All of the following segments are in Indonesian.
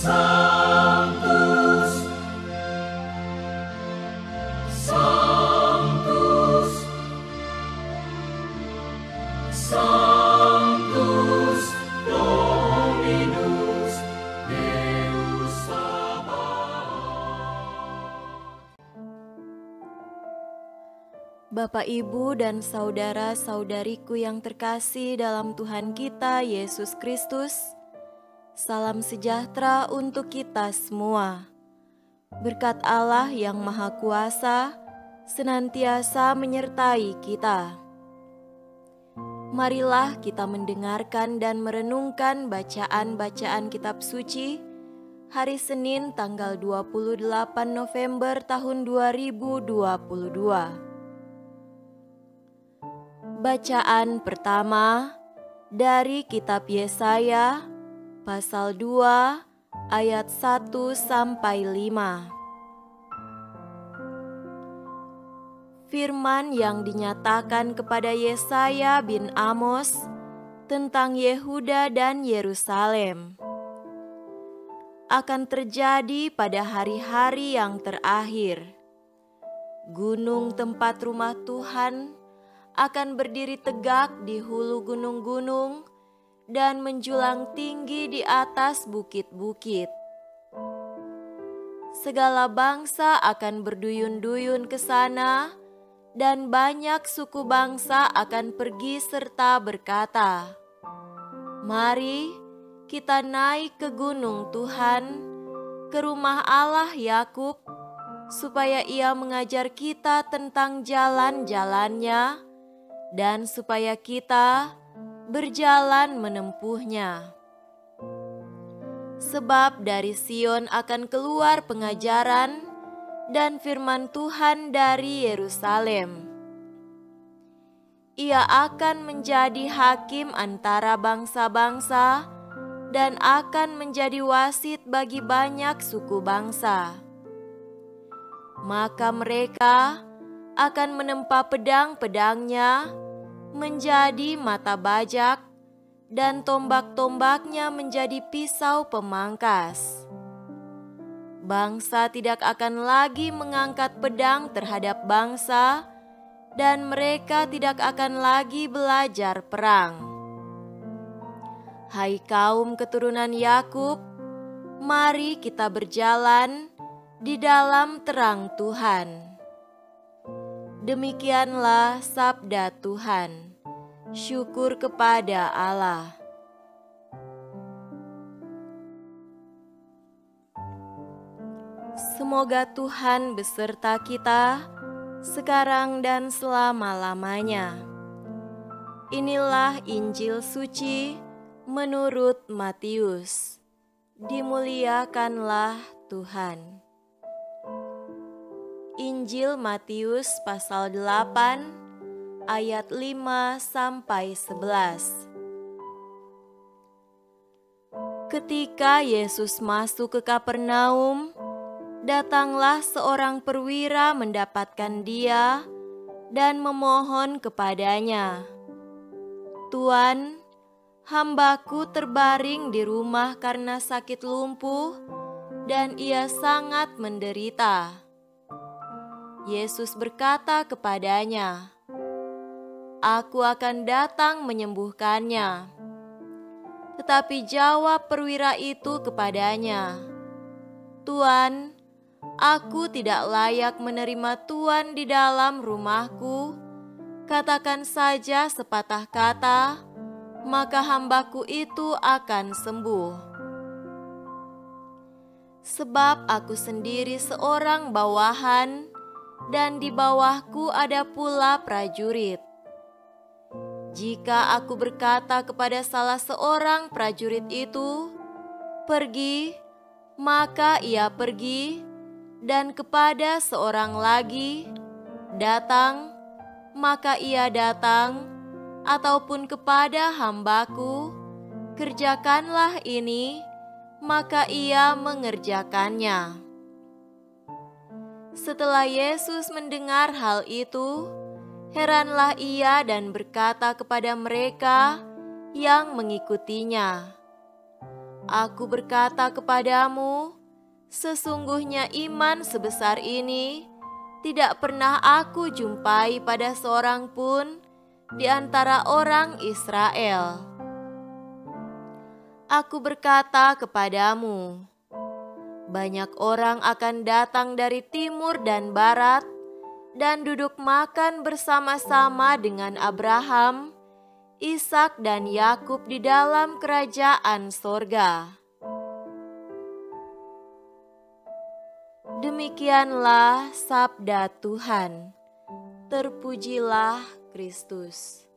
Sanctus, Sanctus, Sanctus Dominus Deus Sabaoth. Bapak, Ibu, dan saudara-saudariku yang terkasih dalam Tuhan kita Yesus Kristus, salam sejahtera untuk kita semua. Berkat Allah yang Maha Kuasa senantiasa menyertai kita. Marilah kita mendengarkan dan merenungkan bacaan-bacaan kitab suci hari Senin tanggal 28 November tahun 2022. Bacaan pertama dari kitab Yesaya pasal 2 ayat 1 sampai 5. Firman yang dinyatakan kepada Yesaya bin Amos tentang Yehuda dan Yerusalem akan terjadi pada hari-hari yang terakhir. Gunung tempat rumah Tuhan akan berdiri tegak di hulu gunung-gunung dan menjulang tinggi di atas bukit-bukit. Segala bangsa akan berduyun-duyun ke sana, dan banyak suku bangsa akan pergi serta berkata, "Mari kita naik ke gunung Tuhan, ke rumah Allah Yakub, supaya Ia mengajar kita tentang jalan-jalannya, dan supaya kita berjalan menempuhnya." Sebab dari Sion akan keluar pengajaran dan firman Tuhan dari Yerusalem. Ia akan menjadi hakim antara bangsa-bangsa dan akan menjadi wasit bagi banyak suku bangsa. Maka mereka akan menempa pedang-pedangnya menjadi mata bajak, dan tombak-tombaknya menjadi pisau pemangkas. Bangsa tidak akan lagi mengangkat pedang terhadap bangsa, dan mereka tidak akan lagi belajar perang. Hai kaum keturunan Yakub, mari kita berjalan di dalam terang Tuhan. Demikianlah sabda Tuhan. Syukur kepada Allah. Semoga Tuhan beserta kita sekarang dan selama-lamanya. Inilah Injil suci menurut Matius. Dimuliakanlah Tuhan. Injil Matius pasal 8 ayat 5 sampai 11. Ketika Yesus masuk ke Kapernaum, datanglah seorang perwira mendapatkan Dia dan memohon kepadanya, "Tuan, hambaku terbaring di rumah karena sakit lumpuh dan ia sangat menderita." Yesus berkata kepadanya, "Aku akan datang menyembuhkannya." Tetapi jawab perwira itu kepadanya, "Tuan, aku tidak layak menerima Tuan di dalam rumahku. Katakan saja sepatah kata, maka hambaku itu akan sembuh. Sebab aku sendiri seorang bawahan, dan di bawahku ada pula prajurit. Jika aku berkata kepada salah seorang prajurit itu, 'Pergi,' maka ia pergi, dan kepada seorang lagi, 'Datang,' maka ia datang, ataupun kepada hambaku, 'Kerjakanlah ini,' maka ia mengerjakannya." Setelah Yesus mendengar hal itu, heranlah ia dan berkata kepada mereka yang mengikutinya, Aku berkata kepadamu, sesungguhnya iman sebesar ini tidak pernah aku jumpai pada seorang pun di antara orang Israel. Aku berkata kepadamu, banyak orang akan datang dari timur dan barat dan duduk makan bersama-sama dengan Abraham, Ishak dan Yakub di dalam kerajaan sorga. Demikianlah sabda Tuhan. Terpujilah Kristus.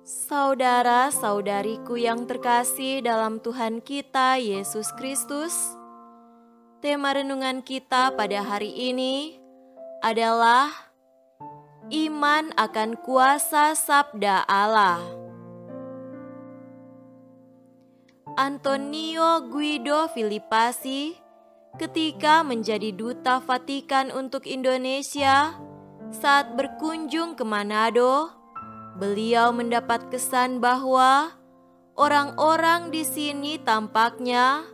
Saudara-saudariku yang terkasih dalam Tuhan kita Yesus Kristus, tema renungan kita pada hari ini adalah iman akan kuasa sabda Allah. Antonio Guido Filippasi ketika menjadi duta Vatikan untuk Indonesia saat berkunjung ke Manado, beliau mendapat kesan bahwa orang-orang di sini tampaknya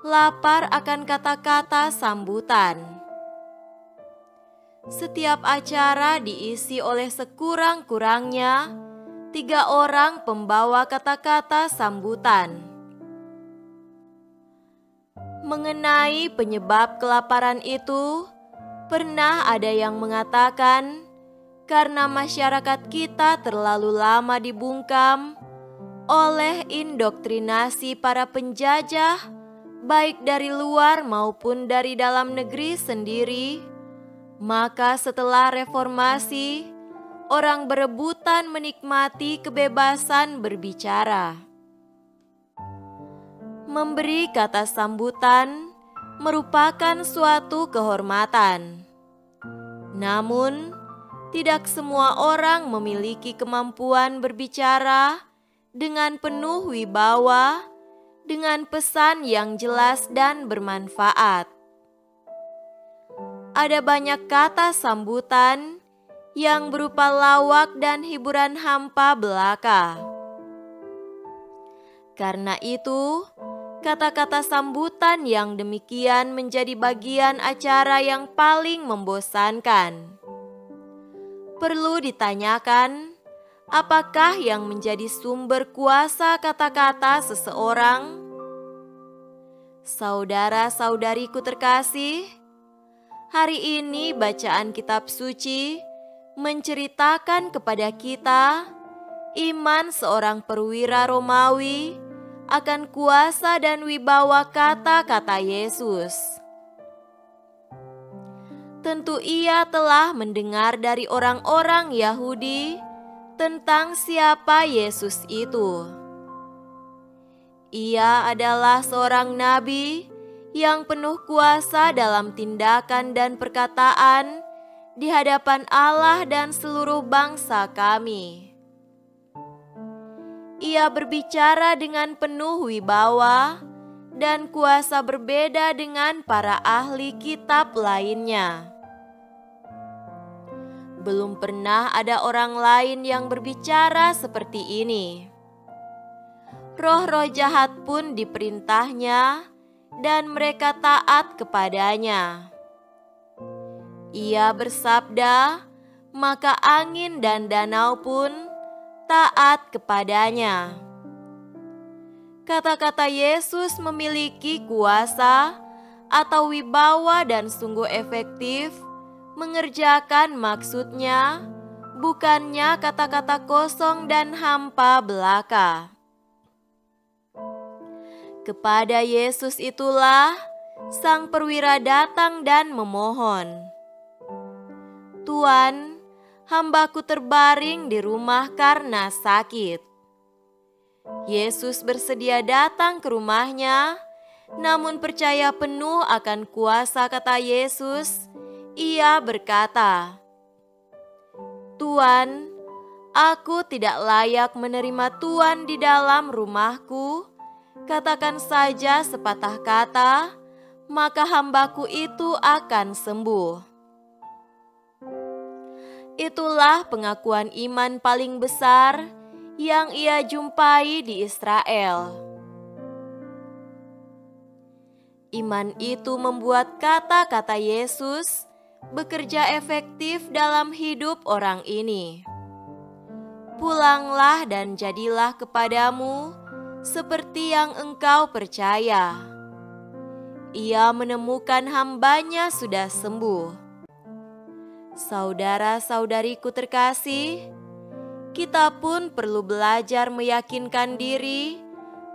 lapar akan kata-kata sambutan. Setiap acara diisi oleh sekurang-kurangnya 3 orang pembawa kata-kata sambutan. Mengenai penyebab kelaparan itu, pernah ada yang mengatakan karena masyarakat kita terlalu lama dibungkam oleh indoktrinasi para penjajah, baik dari luar maupun dari dalam negeri sendiri. Maka setelah reformasi, orang berebutan menikmati kebebasan berbicara. Memberi kata sambutan merupakan suatu kehormatan. Namun, tidak semua orang memiliki kemampuan berbicara dengan penuh wibawa, dengan pesan yang jelas dan bermanfaat. Ada banyak kata sambutan yang berupa lawak dan hiburan hampa belaka. Karena itu, kata-kata sambutan yang demikian menjadi bagian acara yang paling membosankan. Perlu ditanyakan, apakah yang menjadi sumber kuasa kata-kata seseorang? Saudara-saudariku terkasih, hari ini bacaan kitab suci menceritakan kepada kita iman seorang perwira Romawi akan kuasa dan wibawa kata-kata Yesus. Tentu ia telah mendengar dari orang-orang Yahudi tentang siapa Yesus itu. Ia adalah seorang nabi yang penuh kuasa dalam tindakan dan perkataan di hadapan Allah dan seluruh bangsa kami. Ia berbicara dengan penuh wibawa dan kuasa berbeda dengan para ahli kitab lainnya. Belum pernah ada orang lain yang berbicara seperti ini. Roh-roh jahat pun diperintahnya dan mereka taat kepadanya. Ia bersabda, maka angin dan danau pun taat kepadanya. Kata-kata Yesus memiliki kuasa atau wibawa dan sungguh efektif mengerjakan maksudnya, bukannya kata-kata kosong dan hampa belaka. Kepada Yesus itulah sang perwira datang dan memohon, "Tuan, hambaku terbaring di rumah karena sakit." Yesus bersedia datang ke rumahnya, namun percaya penuh akan kuasa kata Yesus, ia berkata, "Tuan, aku tidak layak menerima Tuan di dalam rumahku. Katakan saja sepatah kata, maka hambaku itu akan sembuh." Itulah pengakuan iman paling besar yang ia jumpai di Israel. Iman itu membuat kata-kata Yesus bekerja efektif dalam hidup orang ini. Pulanglah dan jadilah kepadamu seperti yang engkau percaya. Ia menemukan hambanya sudah sembuh. Saudara-saudariku terkasih, kita pun perlu belajar meyakinkan diri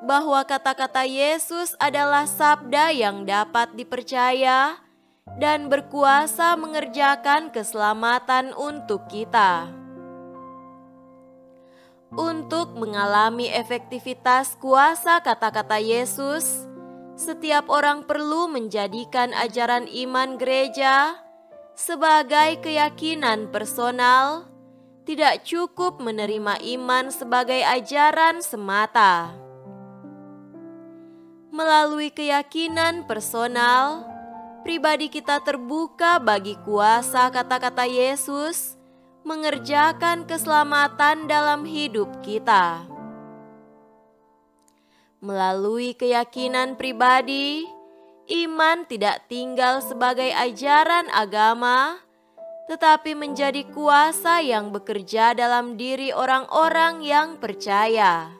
bahwa kata-kata Yesus adalah sabda yang dapat dipercaya dan berkuasa mengerjakan keselamatan untuk kita. Untuk mengalami efektivitas kuasa kata-kata Yesus, setiap orang perlu menjadikan ajaran iman gereja sebagai keyakinan personal. Tidak cukup menerima iman sebagai ajaran semata. Melalui keyakinan personal, pribadi kita terbuka bagi kuasa kata-kata Yesus mengerjakan keselamatan dalam hidup kita. Melalui keyakinan pribadi, iman tidak tinggal sebagai ajaran agama, tetapi menjadi kuasa yang bekerja dalam diri orang-orang yang percaya.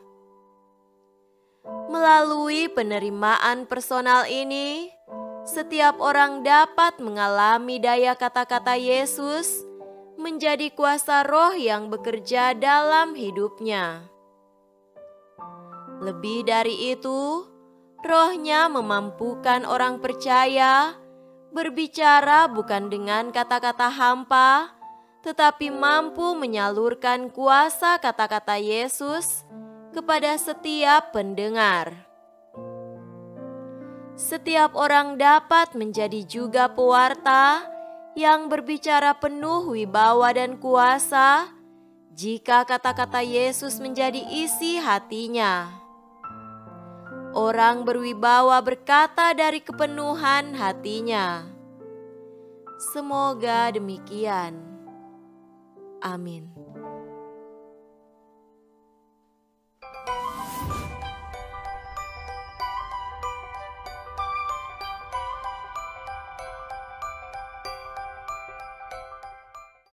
Melalui penerimaan personal ini, setiap orang dapat mengalami daya kata-kata Yesus menjadi kuasa roh yang bekerja dalam hidupnya. Lebih dari itu, rohnya memampukan orang percaya berbicara bukan dengan kata-kata hampa, tetapi mampu menyalurkan kuasa kata-kata Yesus kepada setiap pendengar. Setiap orang dapat menjadi juga pewarta yang berbicara penuh wibawa dan kuasa jika kata-kata Yesus menjadi isi hatinya. Orang berwibawa berkata dari kepenuhan hatinya. Semoga demikian. Amin.